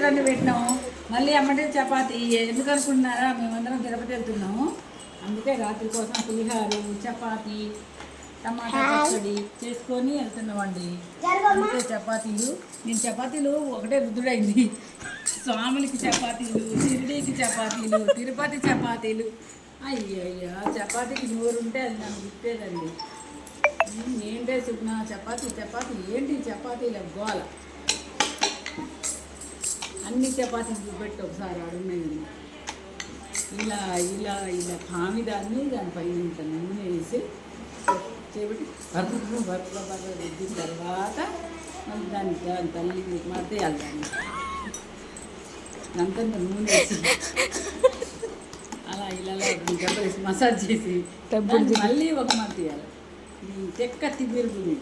కూరని పెట్టినాము. మళ్ళీ అమ్మటే చపాతి. ఎందుకు అనుకుంటున్నారా, మేమందరం తిరుపతి వెళ్తున్నాము. అందుకే రాత్రి కోసం పులిహారు, చపాతి, టమాటా పచ్చడి చేసుకొని వెళ్తున్నామండి. అందుకే చపాతీలు. నేను చపాతీలు ఒకటే రుద్దుడైంది. స్వాములకి చపాతీలు, షిరిడీకి చపాతీలు, తిరుపతి చపాతీలు. అయ్యయ్యా, చపాతీకి నూరుంటే అది నన్ను గుర్తేదండి. ఏంటే చెప్పిన చపాతీ చపాతీ ఏంటి చపాతీల గోల. అన్ని చపాతీలు పెట్టి ఒకసారి అడుగున్నాయి. ఇలా ఇలా ఇలా కామిదాన్ని దానిపైన ఇంత నూనె వేసి చేపట్టి బర్ర రుద్దిన తర్వాత మళ్ళీ దాని తల్లి మర్దేయాలి. దాన్ని అంతంత నూనె వేసి అలా ఇలా దెబ్బేసి మసాజ్ చేసి మళ్ళీ ఒక మర తీయాలి. చెక్క తిమ్మిరుగుంది.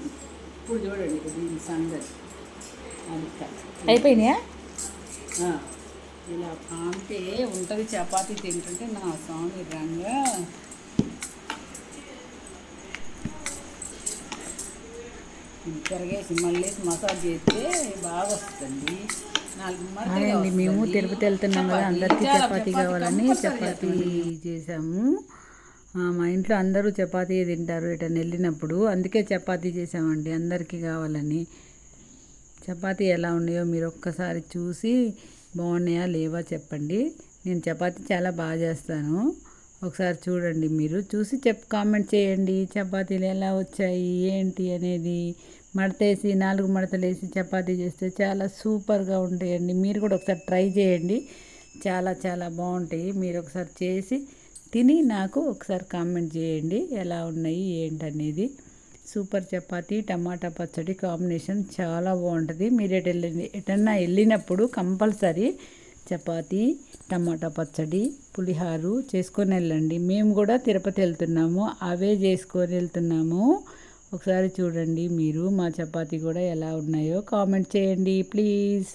ఇప్పుడు చూడండి దీని సంగతి అది అయిపోయినాయా. ఇలా కాంటే ఉంటుంది చపాతీ తింటుంటే నా స్వామి రంగా. తిరగేసి మళ్ళీ మసాజ్ చేస్తే బాగా వస్తుంది. అవునండి, మేము తిరుపతి వెళ్తున్నాం కదా, అందరికీ చపాతీ కావాలని చపాతీ చేసాము. మా ఇంట్లో అందరూ చపాతీ తింటారు ఎటన్నా వెళ్ళినప్పుడు, అందుకే చపాతీ చేసామండి అందరికీ కావాలని. చపాతీ ఎలా ఉన్నాయో మీరు ఒక్కసారి చూసి బాగున్నాయా లేవా చెప్పండి. నేను చపాతీ చాలా బాగా చేస్తాను. ఒకసారి చూడండి, మీరు చూసి కామెంట్ చేయండి చపాతీలు ఎలా వచ్చాయి ఏంటి అనేది. మడతేసి 4 మడతలు వేసి చపాతీ చేస్తే చాలా సూపర్గా ఉంటాయండి. మీరు కూడా ఒకసారి ట్రై చేయండి, చాలా చాలా బాగుంటాయి. మీరు ఒకసారి చేసి తిని నాకు ఒకసారి కామెంట్ చేయండి ఎలా ఉన్నాయి ఏంటనేది. సూపర్ చపాతీ టమాటా పచ్చడి కాంబినేషన్ చాలా బాగుంటుంది. మీరు ఎటన్నా వెళ్ళినప్పుడు కంపల్సరీ చపాతీ టమాటా పచ్చడి పులిహారు చేసుకొని వెళ్ళండి. మేము కూడా తిరుపతి వెళ్తున్నాము, అవే చేసుకొని వెళ్తున్నాము. ఒకసారి చూడండి మీరు మా చపాతీ కూడా ఎలా ఉన్నాయో కామెంట్ చేయండి ప్లీజ్.